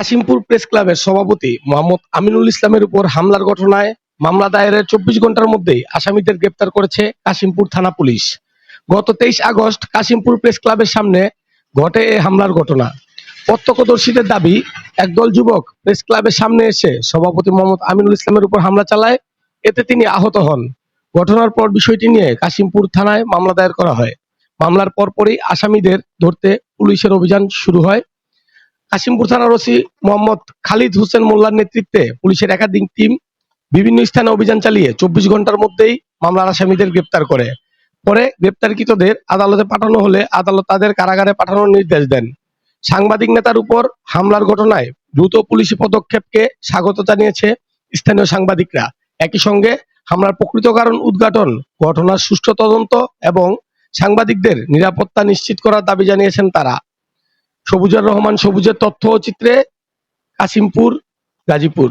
Kashimpur press ক্লাবের সভাপতি মোহাম্মদ আমিনুল ইসলামের উপর হামলার ঘটনায় মামলা দায়েরের ২৪ ঘন্টার মধ্যেই আসামিদের গ্রেপ্তার করেছে কাশিমপুর থানা পুলিশ। গত ২৩ আগস্ট কাশিমপুর প্রেস ক্লাবের সামনে ঘটে এ হামলার ঘটনা। প্রত্যক্ষদর্শীদের দাবি, একদল যুবক প্রেস ক্লাবের সামনে এসে সভাপতি মোহাম্মদ আমিনুল ইসলামের উপর হামলা চালায়। এতে তিনি আহত হন। ঘটনার পর বিষয়টি নিয়ে কাশিমপুর থানায় মামলা দায়ের করা হয়। মামলার পরপরই আসামিদের ধরতে পুলিশের অভিযান শুরু হয়। কাশিমপুর থানার ওসি মোহাম্মদ খালিদ হোসেন মোল্লার নেতৃত্বে পুলিশের একাধিক টিম বিভিন্ন স্থানে অভিযান চালিয়ে ২৪ ঘন্টার মধ্যেই মামলার আসামিদের গ্রেপ্তার করে। পরে গ্রেপ্তারকৃতদের আদালতে পাঠানো হলে আদালত তাদের কারাগারে পাঠানোর নির্দেশ দেন। সাংবাদিক নেতার উপর হামলার ঘটনায় দ্রুত পুলিশি পদক্ষেপকে স্বাগত জানিয়েছে স্থানীয় সাংবাদিকরা। একই সঙ্গে হামলার প্রকৃত কারণ উদ্ঘাটন, ঘটনার সুষ্ঠু তদন্ত এবং সাংবাদিকদের নিরাপত্তা নিশ্চিত করার দাবি জানিয়েছেন তারা। সবুজুর রহমান, সবুজের তথ্য ও চিত্রে, কাশিমপুর, গাজীপুর।